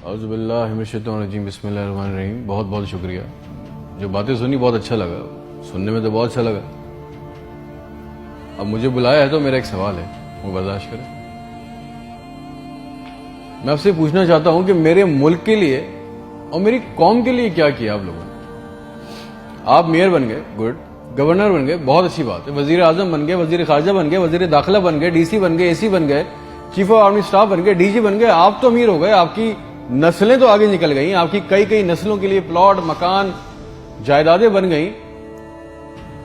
اعوذ باللہ من الشیطان الرجیم، بسم اللہ الرحمن الرحیم۔ بہت بہت شکریہ، جو باتیں سنی بہت اچھا لگا، سننے میں تو بہت اچھا لگا۔ اب مجھے بلایا ہے تو میرا ایک سوال ہے، وہ برداشت کریں۔ میں آپ سے پوچھنا چاہتا ہوں کہ میرے ملک کے لیے اور میری قوم کے لیے کیا کیا آپ لوگوں نے؟ آپ میئر بن گئے، گڈ، گورنر بن گئے، بہت اچھی بات ہے، وزیر اعظم بن گئے، وزیر خارجہ بن گئے، وزیر داخلہ بن گئے، ڈی سی بن گئے، اے سی بن گئے، چیف آف آرمی اسٹاف بن گئے، ڈی جی بن گئے۔ آپ تو امیر ہو گئے، آپ کی نسلیں تو آگے نکل گئیں، آپ کی کئی نسلوں کے لیے پلاٹ، مکان، جائیدادیں بن گئیں۔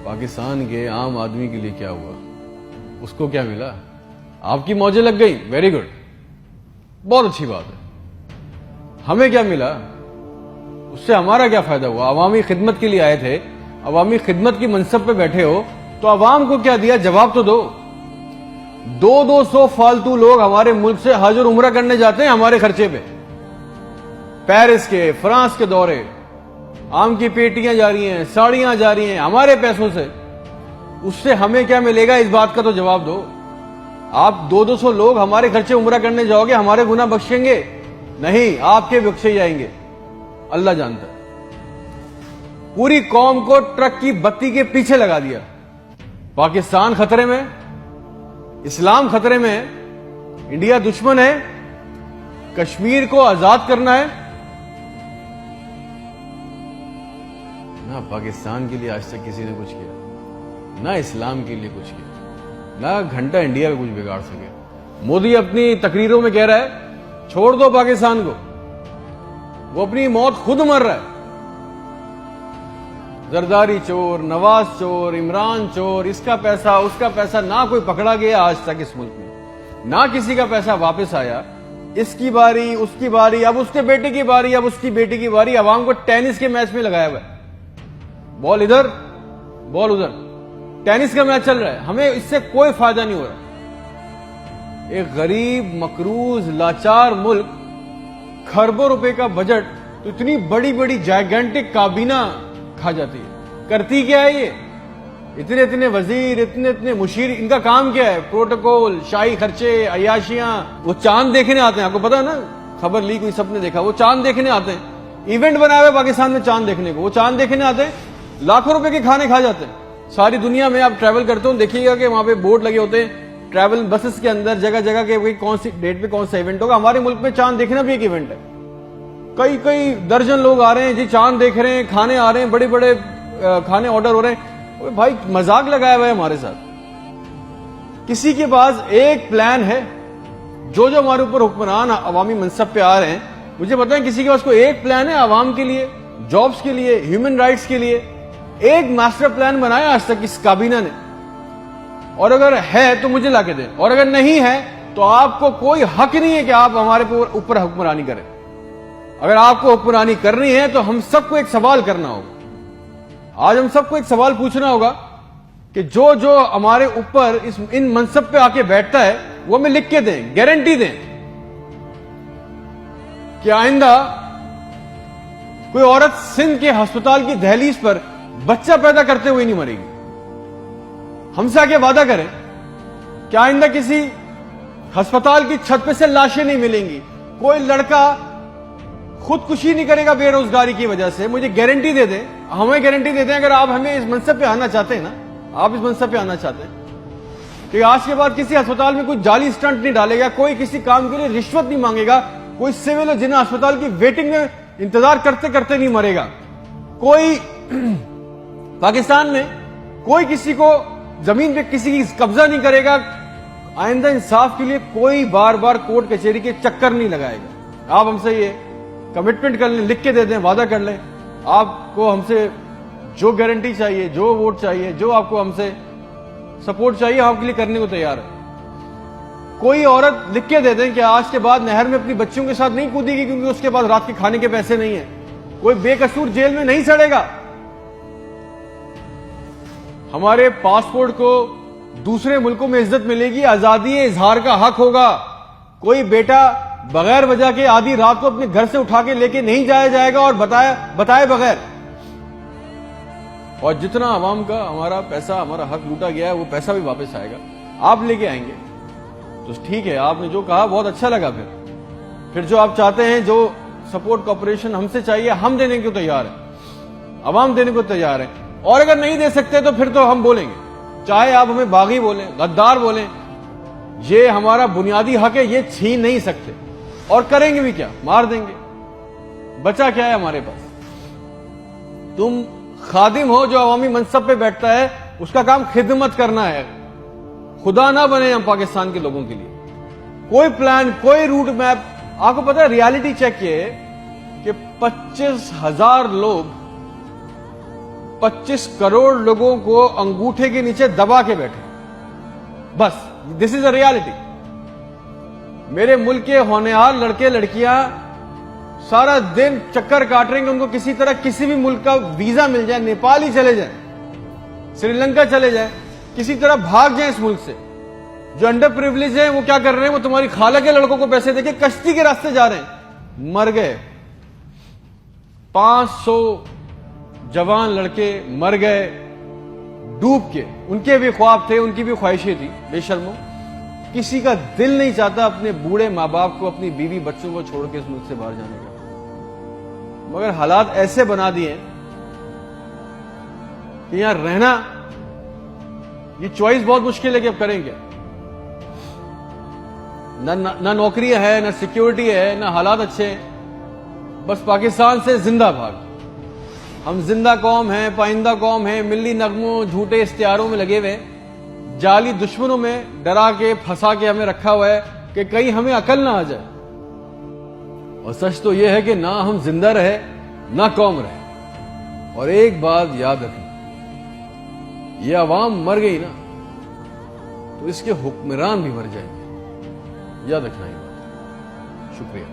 پاکستان کے عام آدمی کے لیے کیا ہوا؟ اس کو کیا ملا؟ آپ کی موجیں لگ گئیں، ویری گڈ، بہت اچھی بات ہے۔ ہمیں کیا ملا؟ اس سے ہمارا کیا فائدہ ہوا؟ عوامی خدمت کے لیے آئے تھے، عوامی خدمت کی منصب پہ بیٹھے ہو تو عوام کو کیا دیا؟ جواب تو دو۔ 200 فالتو لوگ ہمارے ملک سے حج اور عمرہ کرنے جاتے ہیں ہمارے خرچے پہ، پیرس کے، فرانس کے دورے، آم کی پیٹیاں جا رہی ہیں، ساڑیاں جا رہی ہیں ہمارے پیسوں سے۔ اس سے ہمیں کیا ملے گا؟ اس بات کا تو جواب دو۔ آپ 200 لوگ ہمارے خرچے عمرہ کرنے جاؤ گے، ہمارے گناہ بخشیں گے؟ نہیں، آپ کے بخشے جائیں گے، اللہ جانتا ہے۔ پوری قوم کو ٹرک کی بتی کے پیچھے لگا دیا۔ پاکستان خطرے میں، اسلام خطرے میں ہے، انڈیا دشمن ہے، کشمیر کو آزاد کرنا ہے۔ نہ پاکستان کے لیے آج تک کسی نے کچھ کیا، نہ اسلام کے لیے کچھ کیا، نہ گھنٹہ انڈیا میں کچھ بگاڑ سکے۔ مودی اپنی تقریروں میں کہہ رہا ہے چھوڑ دو پاکستان کو، وہ اپنی موت خود مر رہا ہے۔ زرداری چور، نواز چور، عمران چور، اس کا پیسہ نہ کوئی پکڑا گیا آج تک اس ملک میں، نہ کسی کا پیسہ واپس آیا۔ اس کی باری، اس کی باری، اب اس کے بیٹے کی باری، اب اس کی بیٹی کی باری۔ عوام کو ٹینس کے میچ میں لگایا ہوا ہے، بال ادھر بال ادھر، ٹینس کا میچ چل رہا ہے، ہمیں اس سے کوئی فائدہ نہیں ہو رہا۔ ایک غریب، مقروض، لاچار ملک، کھربوں روپے کا بجٹ تو اتنی بڑی بڑی جائگنٹک کابینہ کھا جاتی ہے۔ کرتی کیا ہے یہ؟ اتنے وزیر، اتنے مشیر، ان کا کام کیا ہے؟ پروٹوکول، شاہی خرچے، عیاشیاں۔ وہ چاند دیکھنے آتے ہیں، آپ کو پتا ہے نا، خبر لی کوئی، سب نے دیکھا، وہ چاند دیکھنے آتے ہیں، ایونٹ بنایا ہوا ہے پاکستان میں چاند دیکھنے کو۔ وہ چاند دیکھنے آتے ہیں، لاکھوں روپے کے کھانے کھا جاتے ہیں۔ ساری دنیا میں آپ ٹریول کرتے ہو، دیکھیے گا کہ وہاں پہ بورڈ لگے ہوتے ہیں ٹریول بسز کے اندر، جگہ جگہ کے کون سی ڈیٹ پہ کون سا ایونٹ ہوگا۔ ہمارے ملک میں چاند دیکھنا بھی ایک ایونٹ ہے، کئی درجن لوگ آ رہے ہیں جی، چاند دیکھ رہے ہیں، کھانے آ رہے ہیں، بڑے بڑے کھانے آرڈر ہو رہے ہیں۔ بھائی مذاق لگایا ہوا ہے ہمارے ساتھ۔ کسی کے پاس ایک پلان ہے، جو ہمارے اوپر حکمران عوامی منصب پہ آ رہے ہیں، مجھے پتا ہے کسی کے پاس کوئی ایک پلان ہے عوام کے لیے، جابز کے لیے، ہیومن رائٹس کے لیے؟ ایک ماسٹر پلان بنایا آج تک اس کابینہ نے؟ اور اگر ہے تو مجھے لا کے دیں، اور اگر نہیں ہے تو آپ کو کوئی حق نہیں ہے کہ آپ ہمارے اوپر حکمرانی کریں۔ اگر آپ کو حکمرانی کرنی ہے تو ہم سب کو ایک سوال کرنا ہوگا۔ آج ہم سب کو ایک سوال پوچھنا ہوگا کہ جو ہمارے اوپر ان منصب پہ آ کے بیٹھتا ہے وہ ہمیں لکھ کے دیں، گارنٹی دیں کہ آئندہ کوئی عورت سندھ کے ہسپتال کی دہلیز پر بچہ پیدا کرتے ہوئے نہیں مرے گی۔ ہم سے آگے وعدہ کریں کہ آئندہ کسی ہسپتال کی چھت پہ سے لاشیں نہیں ملیں گی، کوئی لڑکا خودکشی نہیں کرے گا بے روزگاری کی وجہ سے۔ مجھے گارنٹی دے دیں، ہمیں گارنٹی دے دیں، اگر آپ ہمیں اس منصب پہ آنا چاہتے ہیں نا، آپ اس منصب پہ آنا چاہتے ہیں کہ آج کے بعد کسی ہسپتال میں کوئی جعلی سٹنٹ نہیں ڈالے گا، کوئی کسی کام کے لیے رشوت نہیں مانگے گا، کوئی سول اور جنہ ہسپتال کی ویٹنگ میں انتظار کرتے کرتے نہیں مرے گا، کوئی پاکستان میں کوئی کسی کو زمین پہ کسی کی قبضہ نہیں کرے گا، آئندہ انصاف کے لیے کوئی بار بار کورٹ کچہری کے چکر نہیں لگائے گا۔ آپ ہم سے یہ کمٹمنٹ کر لیں، لکھ کے دے دیں، وعدہ کر لیں۔ آپ کو ہم سے جو گارنٹی چاہیے، جو ووٹ چاہیے، جو آپ کو ہم سے سپورٹ چاہیے، ہم آپ کے لیے کرنے کو تیار ہے۔ کوئی عورت لکھ کے دے دیں کہ آج کے بعد نہر میں اپنی بچیوں کے ساتھ نہیں کودے گی کیونکہ اس کے پاس رات کے کھانے کے پیسے نہیں ہیں۔ کوئی بے قصور جیل میں نہیں سڑے گا۔ ہمارے پاسپورٹ کو دوسرے ملکوں میں عزت ملے گی، آزادی اظہار کا حق ہوگا۔ کوئی بیٹا بغیر وجہ کے آدھی رات کو اپنے گھر سے اٹھا کے لے کے نہیں جایا جائے گا اور بتائے بغیر۔ اور جتنا عوام کا ہمارا پیسہ، ہمارا حق لوٹا گیا ہے، وہ پیسہ بھی واپس آئے گا، آپ لے کے آئیں گے۔ تو ٹھیک ہے، آپ نے جو کہا بہت اچھا لگا۔ پھر جو آپ چاہتے ہیں، جو سپورٹ کوپریشن ہم سے چاہیے, ہم دینے کو تیار ہیں, عوام دینے کو تیار ہے. اور اگر نہیں دے سکتے تو پھر تو ہم بولیں گے, چاہے آپ ہمیں باغی بولیں, غدار بولیں, یہ ہمارا بنیادی حق ہے, یہ چھین نہیں سکتے. اور کریں گے بھی کیا, مار دیں گے. بچا کیا ہے ہمارے پاس؟ تم خادم ہو جو عوامی منصب پہ بیٹھتا ہے, اس کا کام خدمت کرنا ہے. خدا نہ بنے ہم پاکستان کے لوگوں کے لیے. کوئی پلان, کوئی روٹ میپ. آپ کو پتا ہے ریالٹی چیک یہ ہے کہ 25,000 لوگ 25 کروڑ لوگوں کو انگوٹھے کے نیچے دبا کے بیٹھے. بس دس از اے ریالٹی. میرے ملک کے ہونہار لڑکے لڑکیاں سارا دن چکر کاٹ رہے ہیں کہ ان کو کسی طرح کسی بھی ملک کا ویزا مل جائے, نیپال ہی چلے جائیں, سری لنکا چلے جائیں, کسی طرح بھاگ جائیں اس ملک سے. جو انڈر پریویلیج ہیں وہ کیا کر رہے ہیں, وہ تمہاری خالہ کے لڑکوں کو پیسے دے کے کشتی کے راستے جا رہے ہیں. مر گئے 500 جوان لڑکے, مر گئے ڈوب کے. ان کے بھی خواب تھے, ان کی بھی خواہشیں تھی. بے شرمو, کسی کا دل نہیں چاہتا اپنے بوڑھے ماں باپ کو, اپنی بیوی بچوں کو چھوڑ کے اس ملک سے باہر جانے کا. مگر حالات ایسے بنا دیے کہ یہاں رہنا, یہ چوائس بہت مشکل ہے کہ اب کریں گے. نہ نوکری ہے, نہ سیکیورٹی ہے, نہ حالات اچھے ہیں. بس پاکستان سے زندہ بھاگ. ہم زندہ قوم ہیں, پائندہ قوم ہیں, ملی نغموں جھوٹے اشتہاروں میں لگے ہوئے, جعلی دشمنوں میں ڈرا کے پھنسا کے ہمیں رکھا ہوا ہے کہ کہیں ہمیں عقل نہ آ جائے. اور سچ تو یہ ہے کہ نہ ہم زندہ رہے نہ قوم رہے. اور ایک بات یاد رکھیں, یہ عوام مر گئی نا تو اس کے حکمران بھی مر جائیں گے. یاد رکھنا یہ بات. شکریہ.